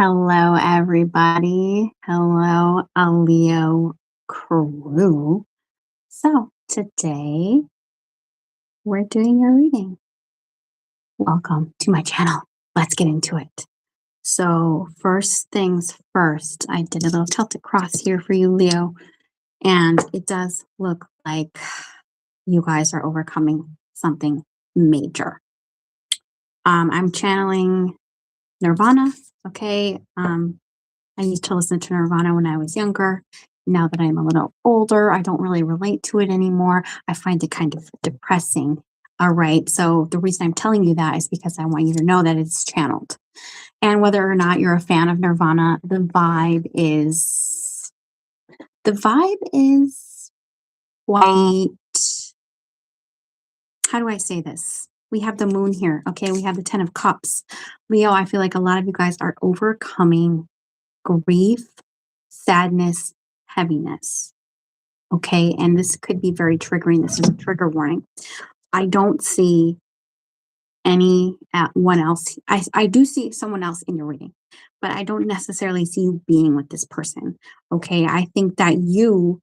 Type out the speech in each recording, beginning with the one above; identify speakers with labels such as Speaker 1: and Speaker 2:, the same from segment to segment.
Speaker 1: Hello, everybody. Hello, Leo crew. So, today we're doing a reading. Welcome to my channel. Let's get into it. So, first things first, I did a little Celtic cross here for you, Leo, and it does look like you guys are overcoming something major. I'm channeling Nirvana, okay? I used to listen to Nirvana when I was younger. Now that I'm a little older, I don't really relate to it anymore. I find it kind of depressing. All right. So the reason I'm telling you that is because I want you to know that it's channeled. And whether or not you're a fan of Nirvana, the vibe is quite, how do I say this? We have the moon here. Okay. We have the 10 of cups. Leo, I feel like a lot of you guys are overcoming grief, sadness, heaviness. Okay. And this could be very triggering. This is a trigger warning. I don't see anyone else. I do see someone else in your reading, but I don't necessarily see you being with this person. Okay. I think that you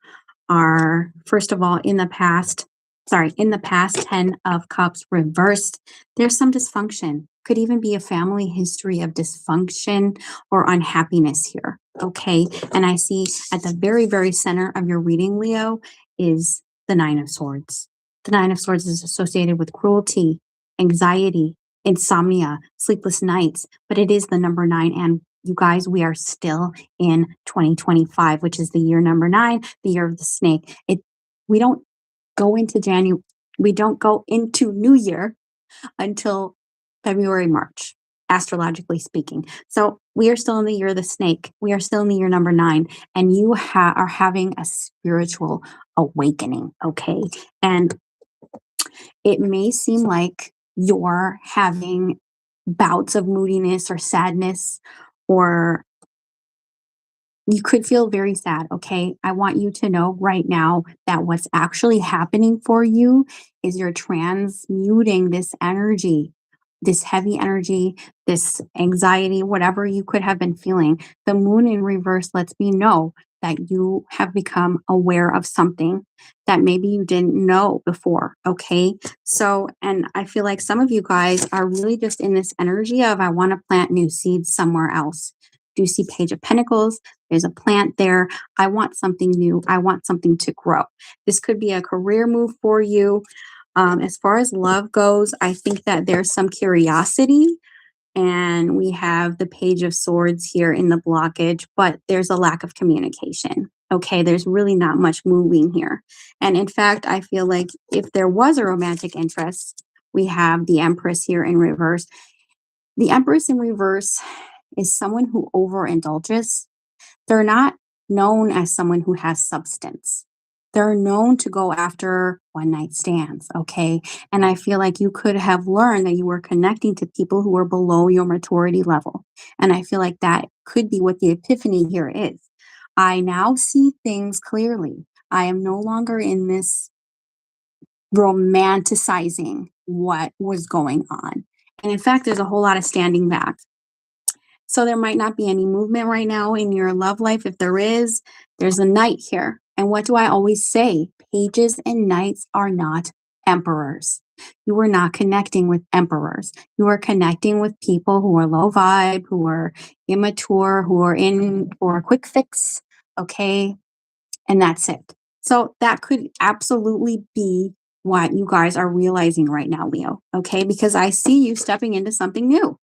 Speaker 1: are, first of all, in the past, 10 of cups reversed, there's some dysfunction. Could even be a family history of dysfunction or unhappiness here. Okay. And I see at the very, very center of your reading, Leo, is the Nine of Swords. The Nine of Swords is associated with cruelty, anxiety, insomnia, sleepless nights, but it is the number 9. And you guys, we are still in 2025, which is the year number 9, the year of the snake. We don't go into January, we don't go into New Year until February, March, astrologically speaking. So we are still in the year of the snake. We are still in the year number 9, and you are having a spiritual awakening. Okay. And it may seem like you're having bouts of moodiness or sadness, or you could feel very sad. Okay. I want you to know right now that what's actually happening for you is you're transmuting this energy, this heavy energy, this anxiety, whatever you could have been feeling. The moon in reverse lets me know that you have become aware of something that maybe you didn't know before. Okay. So, and I feel like some of you guys are really just in this energy of, I want to plant new seeds somewhere else. Do you see Page of Pentacles? There's a plant there. I want something new. I want something to grow. This could be a career move for you. As far as love goes, I think that there's some curiosity, and we have the Page of Swords here in the blockage, but there's a lack of communication. Okay, there's really not much moving here. And in fact, I feel like if there was a romantic interest, we have the Empress here in reverse. The Empress in reverse is someone who overindulges. They're not known as someone who has substance. They're known to go after one night stands, okay? And I feel like you could have learned that you were connecting to people who are below your maturity level. And I feel like that could be what the epiphany here is. I now see things clearly. I am no longer in this romanticizing what was going on. And in fact, there's a whole lot of standing back. So there might not be any movement right now in your love life. If there is, there's a knight here. And what do I always say? Pages and knights are not emperors. You are not connecting with emperors. You are connecting with people who are low vibe, who are immature, who are in for a quick fix. Okay. And that's it. So that could absolutely be what you guys are realizing right now, Leo. Okay. Because I see you stepping into something new.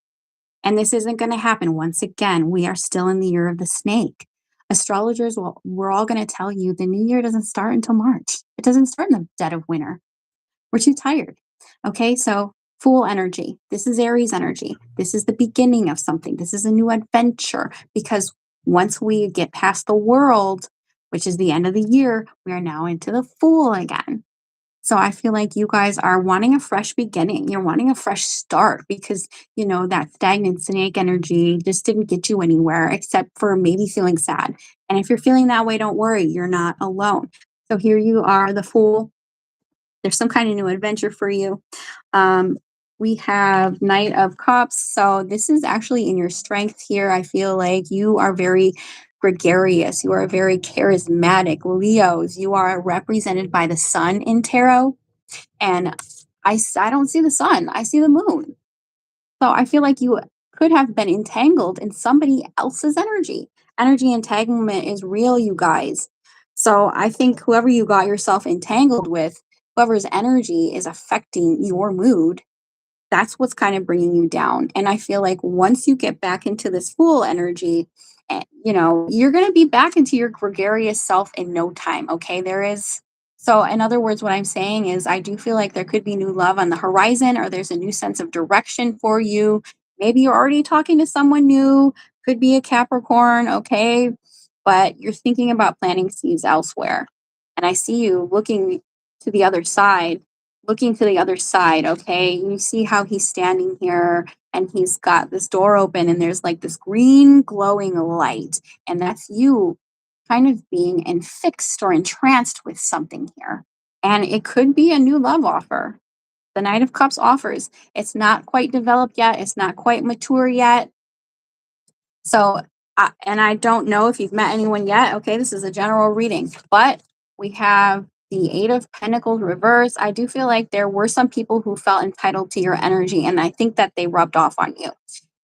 Speaker 1: And this isn't going to happen. Once again, we are still in the year of the snake. Astrologers, we're all going to tell you the new year doesn't start until March. It doesn't start in the dead of winter. We're too tired. Okay, so Fool energy. This is Aries energy. This is the beginning of something. This is a new adventure, because once we get past the world, which is the end of the year, we are now into the Fool again. So I feel like you guys are wanting a fresh beginning. You're wanting a fresh start because, that stagnant snake energy just didn't get you anywhere except for maybe feeling sad. And if you're feeling that way, don't worry, you're not alone. So here you are, the Fool. There's some kind of new adventure for you. We have Knight of Cups. So this is actually in your strength here. I feel like you are very gregarious. You are very charismatic. Leos, you are represented by the sun in tarot. And I don't see the sun. I see the moon. So I feel like you could have been entangled in somebody else's energy. Energy entanglement is real, you guys. So I think whoever you got yourself entangled with, whoever's energy is affecting your mood, that's what's kind of bringing you down. And I feel like once you get back into this Fool energy, you're going to be back into your gregarious self in no time. Okay. So, in other words, what I'm saying is, I do feel like there could be new love on the horizon, or there's a new sense of direction for you. Maybe you're already talking to someone new, could be a Capricorn. Okay. But you're thinking about planting seeds elsewhere. And I see you to the other side looking to the other side, okay? You see how he's standing here and he's got this door open and there's like this green glowing light. And that's you kind of being fixed or entranced with something here. And it could be a new love offer. The Knight of Cups offers. It's not quite developed yet, it's not quite mature yet. So, and I don't know if you've met anyone yet. Okay, this is a general reading, but we have the Eight of Pentacles reverse. I do feel like there were some people who felt entitled to your energy, and I think that they rubbed off on you.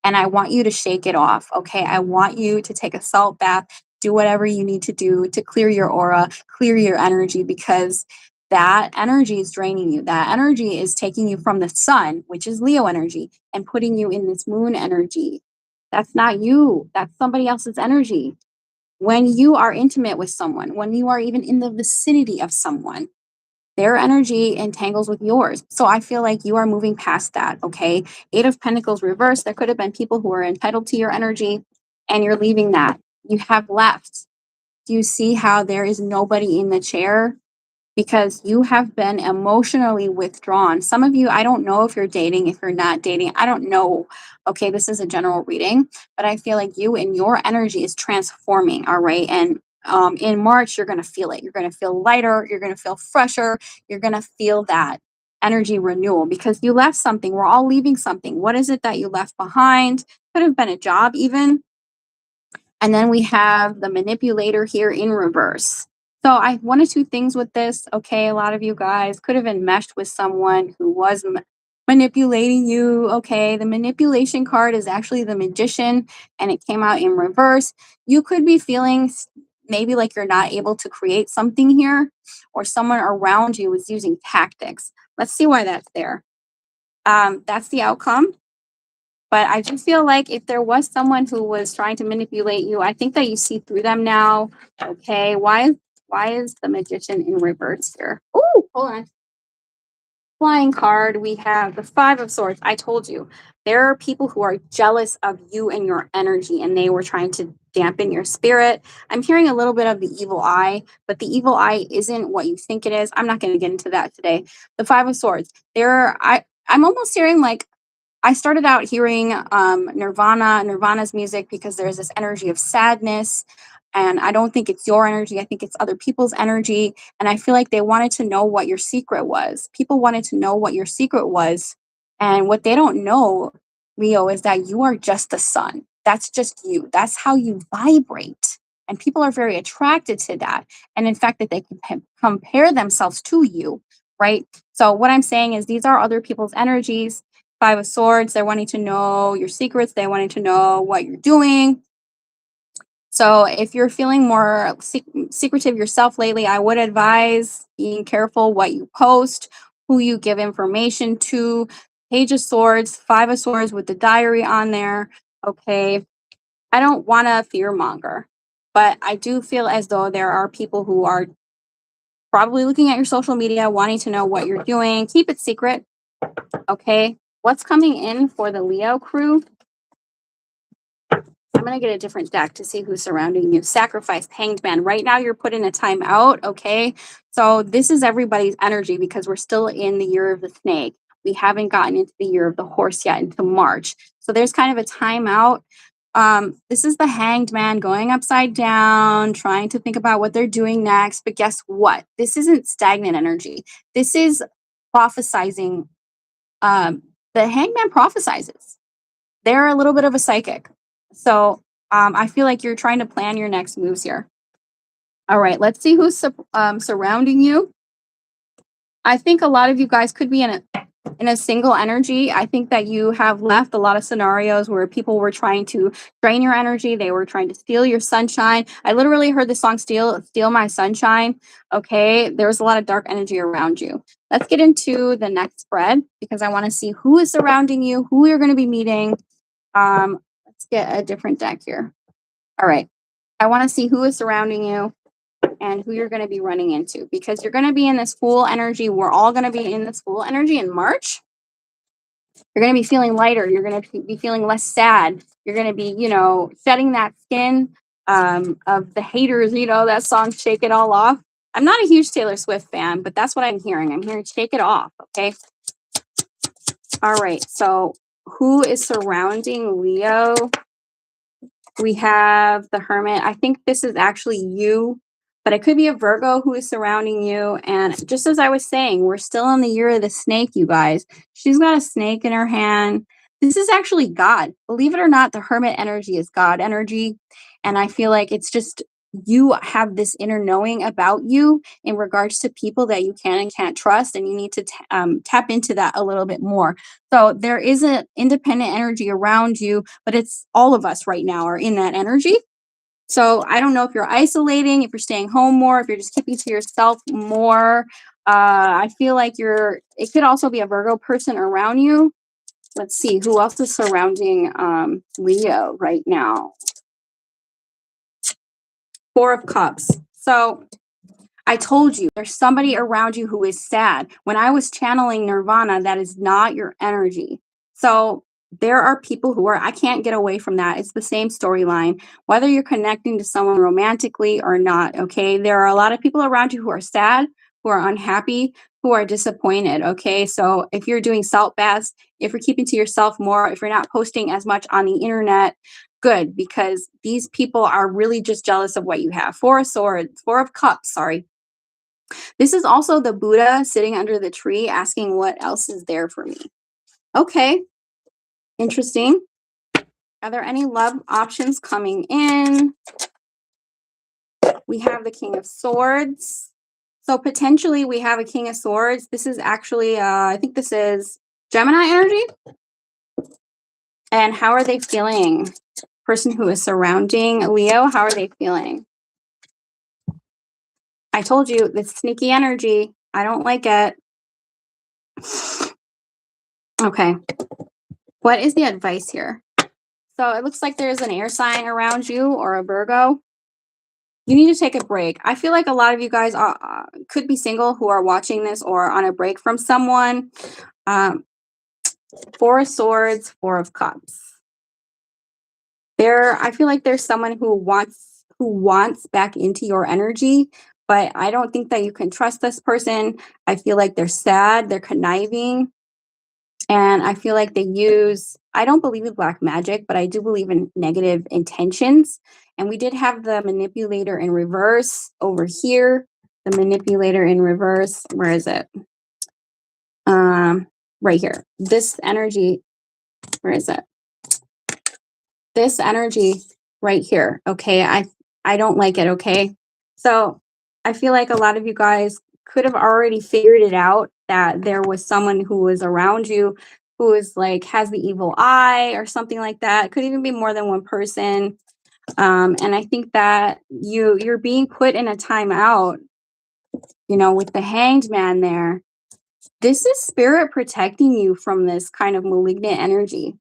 Speaker 1: And I want you to shake it off. Okay, I want you to take a salt bath, do whatever you need to do to clear your aura, clear your energy, because that energy is draining you. That energy is taking you from the sun, which is Leo energy, and putting you in this moon energy. That's not you. That's somebody else's energy. When you are intimate with someone, when you are even in the vicinity of someone, their energy entangles with yours. So I feel like you are moving past that, okay? Eight of Pentacles reversed. There could have been people who were entitled to your energy, and you're leaving that. You have left. Do you see how there is nobody in the chair? Because you have been emotionally withdrawn. Some of you, I don't know if you're dating, if you're not dating, I don't know. Okay, this is a general reading, but I feel like you and your energy is transforming. All right. And in March, you're going to feel it. You're going to feel lighter. You're going to feel fresher. You're going to feel that energy renewal because you left something. We're all leaving something. What is it that you left behind? Could have been a job, even. And then we have the manipulator here in reverse. So I one of two things with this. Okay, a lot of you guys could have enmeshed with someone who was manipulating you. Okay, the manipulation card is actually the magician and it came out in reverse. You could be feeling maybe like you're not able to create something here, or someone around you is using tactics. Let's see why that's there. That's the outcome. But I do feel like if there was someone who was trying to manipulate you, I think that you see through them now. Okay, why is the magician in reverse here? Oh, hold on. Flying card, we have the Five of Swords. I told you, there are people who are jealous of you and your energy, and they were trying to dampen your spirit. I'm hearing a little bit of the evil eye, but the evil eye isn't what you think it is. I'm not going to get into that today. The Five of Swords. I'm almost hearing like I started out hearing Nirvana's music because there's this energy of sadness. And I don't think it's your energy. I think it's other people's energy. And I feel like they wanted to know what your secret was. People wanted to know what your secret was. And what they don't know, Leo, is that you are just the sun. That's just you. That's how you vibrate. And people are very attracted to that. And in fact, that they can compare themselves to you, right? So, what I'm saying is, these are other people's energies. Five of Swords, they're wanting to know your secrets, they wanting to know what you're doing. So if you're feeling more secretive yourself lately, I would advise being careful what you post, who you give information to. Page of Swords, Five of Swords with the diary on there. Okay. I don't want to fear monger, but I do feel as though there are people who are probably looking at your social media, wanting to know what you're doing. Keep it secret. Okay. What's coming in for the Leo crew? I'm going to get a different deck to see who's surrounding you. Sacrifice, Hanged Man. Right now, you're put in a timeout. Okay. So, this is everybody's energy because we're still in the year of the snake. We haven't gotten into the year of the horse yet into March. So, there's kind of a timeout. This is the Hanged Man going upside down, trying to think about what they're doing next. But guess what? This isn't stagnant energy. This is prophesizing The Hangman prophesizes. They're a little bit of a psychic. So I feel like you're trying to plan your next moves here. All right, let's see who's surrounding you. I think a lot of you guys could be in a single energy. I think that you have left a lot of scenarios where people were trying to drain your energy. They were trying to steal your sunshine. I literally heard the song Steal My Sunshine. Okay, there was a lot of dark energy around you. Let's get into the next spread because I want to see who is surrounding you, who you're going to be meeting. Let's get a different deck here. All right. I want to see who is surrounding you and who you're going to be running into because you're going to be in this Fool energy. We're all going to be in this Fool energy in March. You're going to be feeling lighter. You're going to be feeling less sad. You're going to be, shedding that skin of the haters, that song, Shake It All Off. I'm not a huge Taylor Swift fan, but that's what I'm hearing. I'm hearing Shake It Off. Okay. All right. So who is surrounding Leo? We have the Hermit. I think this is actually you, but it could be a Virgo who is surrounding you. And just as I was saying, we're still in the year of the snake, you guys. She's got a snake in her hand. This is actually God. Believe it or not, the Hermit energy is God energy. And I feel like it's just you have this inner knowing about you in regards to people that you can and can't trust. And you need to tap into that a little bit more. So there is an independent energy around you, but it's all of us right now are in that energy. So I don't know if you're isolating, if you're staying home more, if you're just keeping to yourself more. I feel like it could also be a Virgo person around you. Let's see who else is surrounding Leo right now. Four of Cups. So I told you there's somebody around you who is sad. When I was channeling Nirvana, that is not your energy. So there are people who I can't get away from that. It's the same storyline, whether you're connecting to someone romantically or not. Okay. There are a lot of people around you who are sad, who are unhappy, who are disappointed. Okay. So if you're doing salt baths, if you're keeping to yourself more, if you're not posting as much on the internet, good, because these people are really just jealous of what you have. Four of Cups, sorry. This is also the Buddha sitting under the tree asking what else is there for me. Okay, interesting. Are there any love options coming in? We have the King of Swords. So potentially we have a King of Swords. This is actually, I think this is Gemini energy. And how are they feeling? Person who is surrounding Leo, how are they feeling? I told you, this sneaky energy. I don't like it. Okay. What is the advice here? So it looks like there's an air sign around you or a Virgo. You need to take a break. I feel like a lot of you guys could be single who are watching this or on a break from someone. Four of Swords, Four of Cups. I feel like there's someone who wants back into your energy, but I don't think that you can trust this person. I feel like they're sad, they're conniving, and I feel like I don't believe in black magic, but I do believe in negative intentions. And we did have the manipulator in reverse over here. The manipulator in reverse, where is it? Right here. This energy, where is it? This energy right here. Okay. I don't like it. Okay. So I feel like a lot of you guys could have already figured it out that there was someone who was around you who is like has the evil eye or something like that. It could even be more than one person. And I think that you're being put in a timeout, with the Hanged Man there. This is spirit protecting you from this kind of malignant energy.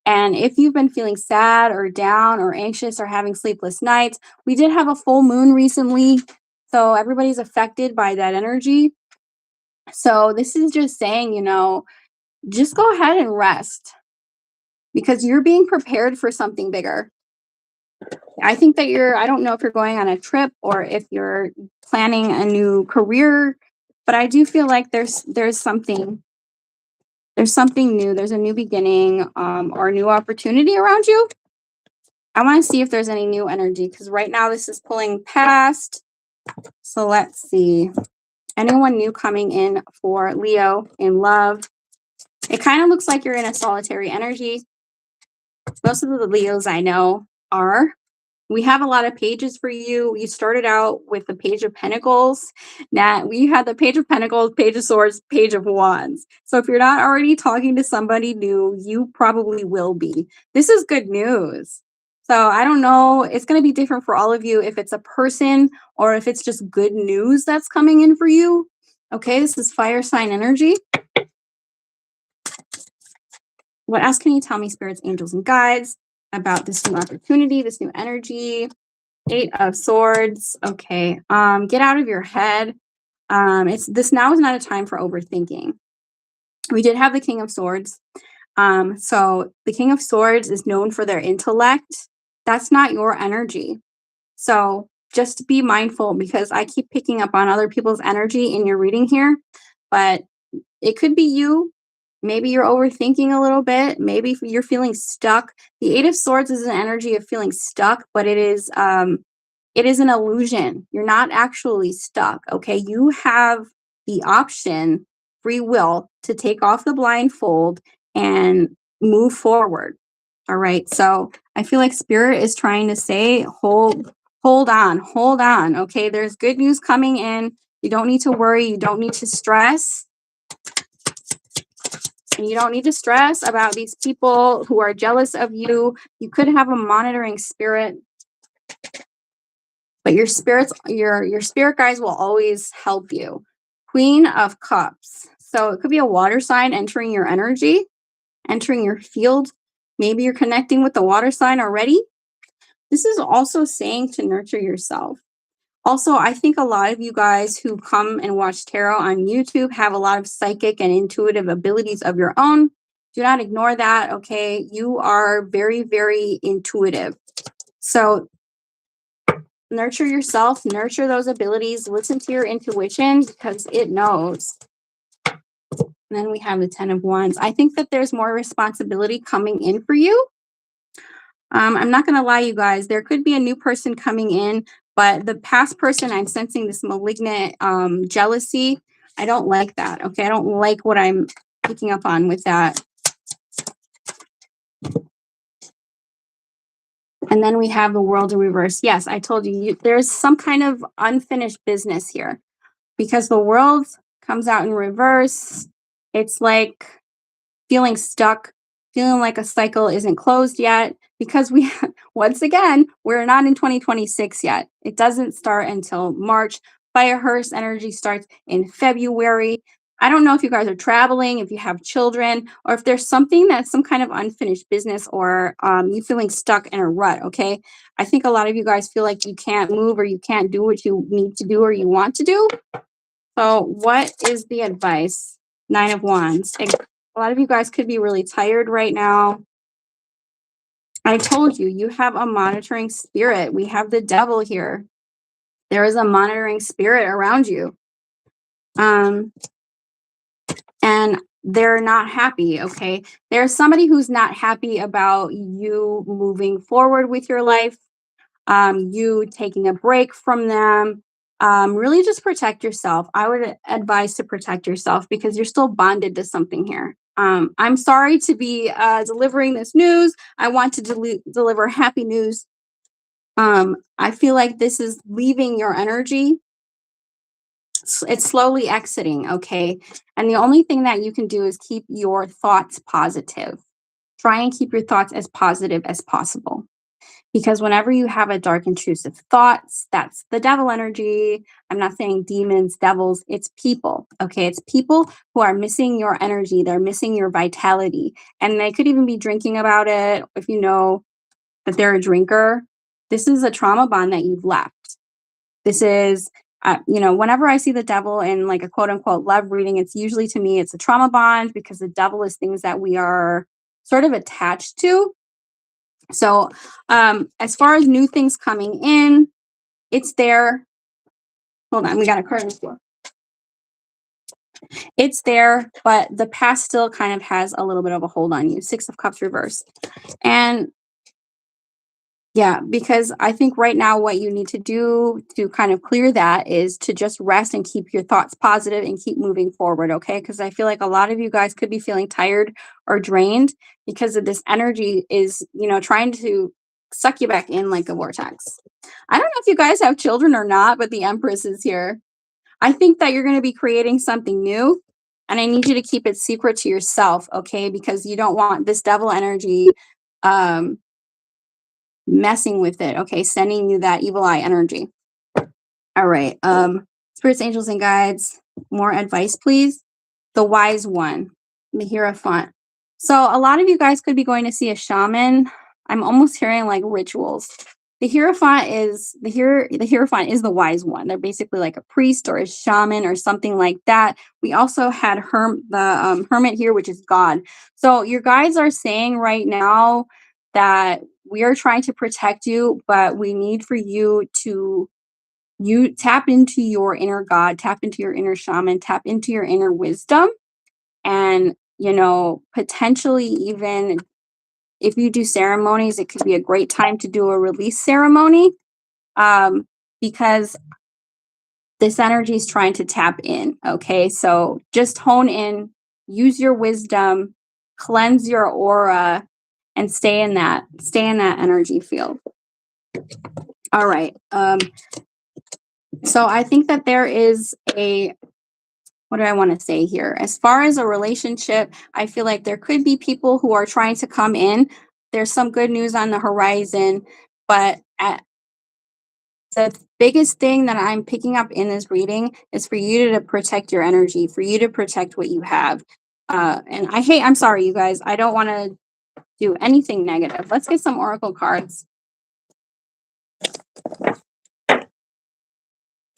Speaker 1: And if you've been feeling sad or down or anxious or having sleepless nights, we did have a full moon recently. So everybody's affected by that energy. So this is just saying, just go ahead and rest because you're being prepared for something bigger. I think that I don't know if you're going on a trip or if you're planning a new career, but I do feel like there's something new. There's a new beginning or a new opportunity around you. I want to see if there's any new energy because right now this is pulling past. So let's see. Anyone new coming in for Leo in love? It kind of looks like you're in a solitary energy. Most of the Leos I know are. We have a lot of pages for you. You started out with the Page of Pentacles. Now we had the Page of Pentacles, Page of Swords, Page of Wands. So if you're not already talking to somebody new, you probably will be. This is good news. So I don't know. It's going to be different for all of you if it's a person or if it's just good news that's coming in for you. Okay, this is fire sign energy. What else can you tell me, spirits, angels, and guides, about this new opportunity, this new energy? 8 of Swords. Okay. Get out of your head. It's this now is not a time for overthinking. We did have the King of Swords. So the King of Swords is known for their intellect. That's not your energy. So just be mindful, because I keep picking up on other people's energy in your reading here, but it could be you. Maybe you're overthinking a little bit. Maybe you're feeling stuck. The 8 of Swords is an energy of feeling stuck, but it is an illusion. You're not actually stuck. Okay. You have the option, free will, to take off the blindfold and move forward. All right. So I feel like spirit is trying to say, hold on. Okay. There's good news coming in. You don't need to worry. You don't need to stress. And you don't need to stress about these people who are jealous of you. You could have a monitoring spirit, but your spirit guides will always help you. Queen of Cups. So it could be a water sign entering your energy, entering your field. Maybe you're connecting with the water sign already. This is also saying to nurture yourself. Also, I think a lot of you guys who come and watch tarot on YouTube have a lot of psychic and intuitive abilities of your own. Do not ignore that, okay? You are very, very intuitive. So nurture yourself, nurture those abilities, listen to your intuition, because it knows. And then we have the 10 of Wands. I think that there's more responsibility coming in for you. I'm not going to lie, you guys. There could be a new person coming in, but the past person, I'm sensing this malignant jealousy. I don't like that. Okay. I don't like what I'm picking up on with that. And then we have the World in reverse. Yes, I told you, there's some kind of unfinished business here, because the World comes out in reverse. It's like feeling stuck, feeling like a cycle isn't closed yet, because once again, we're not in 2026 yet. It doesn't start until March. Fire hearse energy starts in February. I don't know if you guys are traveling, if you have children, or if there's something that's some kind of unfinished business, or you feeling stuck in a rut. Okay. I think a lot of you guys feel like you can't move, or you can't do what you need to do or you want to do. So what is the advice? 9 of Wands. A lot of you guys could be really tired right now. I told you, you have a monitoring spirit. We have the Devil here. There is a monitoring spirit around you. And they're not happy, okay? There's somebody who's not happy about you moving forward with your life, you taking a break from them. Really just protect yourself. I would advise to protect yourself, because you're still bonded to something here. I'm sorry to be delivering this news. I want to deliver happy news. I feel like this is leaving your energy. It's slowly exiting, okay? And the only thing that you can do is keep your thoughts positive. Try and keep your thoughts as positive as possible. Because whenever you have a dark, intrusive thoughts, that's the devil energy. I'm not saying demons, devils, it's people. Okay. It's people who are missing your energy. They're missing your vitality. And they could even be drinking about it. If you know that they're a drinker, this is a trauma bond that you've left. This is, whenever I see the devil in like a quote unquote love reading, it's usually, to me, it's a trauma bond, because the devil is things that we are sort of attached to. So as far as new things coming in, it's there. Hold on, we got a card on the floor. It's there, but the past still kind of has a little bit of a hold on you. 6 of Cups reverse. And Yeah, because I think right now what you need to do to kind of clear that is to just rest and keep your thoughts positive and keep moving forward, okay? Because I feel like a lot of you guys could be feeling tired or drained because of this energy is, trying to suck you back in like a vortex. I don't know if you guys have children or not, but the Empress is here. I think that you're going to be creating something new, and I need you to keep it secret to yourself, okay? Because you don't want this devil energy um messing with it, okay? Sending you that evil eye energy. All right. Spirits, angels, and guides, more advice, please. The wise one, the Hierophant. So a lot of you guys could be going to see a shaman. I'm almost hearing like rituals. The Hierophant is the wise one. They're basically like a priest or a shaman or something like that. We also had the hermit here, which is God. So your guides are saying right now that we are trying to protect you, but we need for you tap into your inner God, tap into your inner shaman, tap into your inner wisdom, and potentially even if you do ceremonies, it could be a great time to do a release ceremony, um, because this energy is trying to tap in. Okay, so just hone in, use your wisdom, cleanse your aura, and stay in that energy field. All right. So I think that there is what do I want to say here? As far as a relationship, I feel like there could be people who are trying to come in. There's some good news on the horizon, but the biggest thing that I'm picking up in this reading is for you to protect your energy, for you to protect what you have. And I'm sorry, you guys, I don't want to do anything negative. Let's get some oracle cards.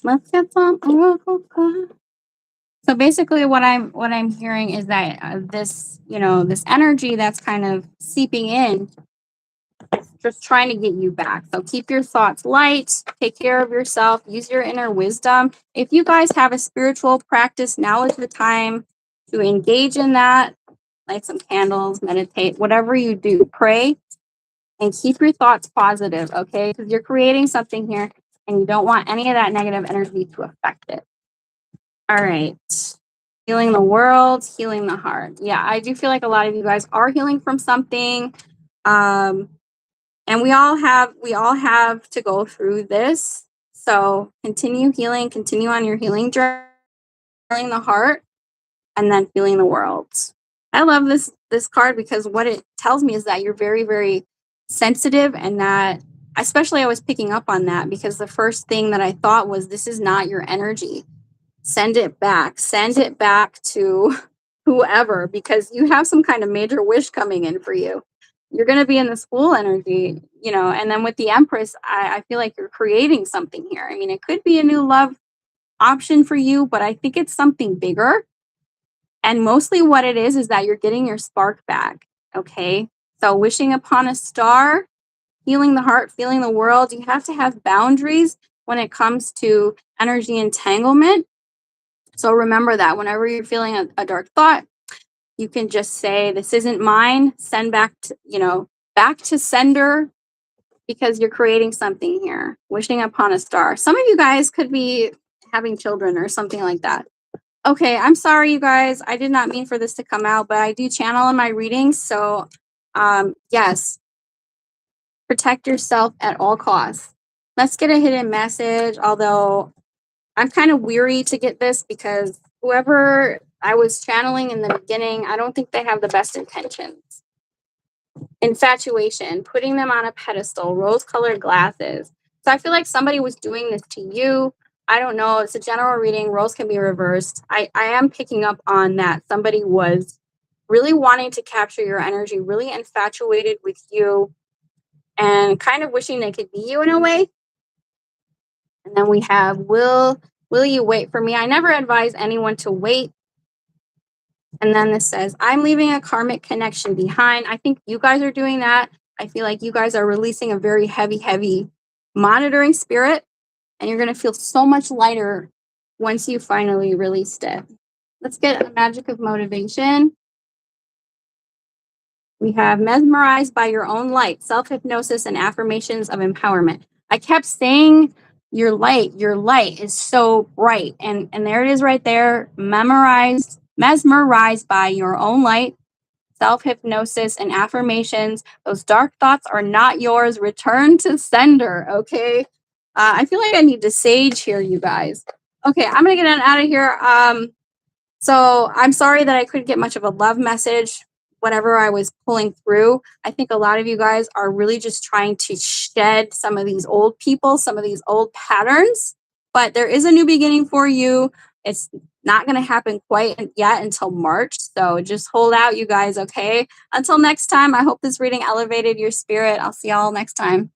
Speaker 1: Let's get some oracle cards. So basically what I'm hearing is that this energy that's kind of seeping in is just trying to get you back. So keep your thoughts light, take care of yourself, use your inner wisdom. If you guys have a spiritual practice, now is the time to engage in that. Light some candles, meditate, whatever you do, pray and keep your thoughts positive, okay? Because you're creating something here and you don't want any of that negative energy to affect it. All right. Healing the world, healing the heart. Yeah, I do feel like a lot of you guys are healing from something. Um, and we all have to go through this. So continue healing, continue on your healing journey, healing the heart, and then healing the world. I love this card because what it tells me is that you're very, very sensitive, and that especially I was picking up on that because the first thing that I thought was this is not your energy. Send it back. Send it back to whoever because you have some kind of major wish coming in for you. You're going to be in the school energy, and then with the Empress, I feel like you're creating something here. I mean, it could be a new love option for you, but I think it's something bigger. And mostly what it is that you're getting your spark back. Okay. So wishing upon a star, healing the heart, feeling the world. You have to have boundaries when it comes to energy entanglement. So remember that whenever you're feeling a dark thought, you can just say, this isn't mine, send back to sender because you're creating something here. Wishing upon a star. Some of you guys could be having children or something like that. Okay, I'm sorry, you guys. I did not mean for this to come out, but I do channel in my readings. So, yes, protect yourself at all costs. Let's get a hidden message, although I'm kind of weary to get this because whoever I was channeling in the beginning, I don't think they have the best intentions. Infatuation, putting them on a pedestal, rose colored glasses. So I feel like somebody was doing this to you. I don't know. It's a general reading. Roles can be reversed. I am picking up on that. Somebody was really wanting to capture your energy, really infatuated with you, and kind of wishing they could be you in a way. And then we have will you wait for me? I never advise anyone to wait. And then this says, I'm leaving a karmic connection behind. I think you guys are doing that. I feel like you guys are releasing a very heavy, heavy monitoring spirit. And you're going to feel so much lighter once you finally released it. Let's get a magic of motivation. We have mesmerized by your own light, self hypnosis, and affirmations of empowerment. I kept saying your light is so bright. And there it is right there. Mesmerized by your own light, self hypnosis, and affirmations. Those dark thoughts are not yours. Return to sender. Okay. I feel like I need to sage here, you guys. Okay, I'm gonna get out of here. So I'm sorry that I couldn't get much of a love message, whatever I was pulling through. I think a lot of you guys are really just trying to shed some of these old people, some of these old patterns, but there is a new beginning for you. It's not going to happen quite yet until March. So just hold out, you guys, okay? Until next time, I hope this reading elevated your spirit. I'll see y'all next time.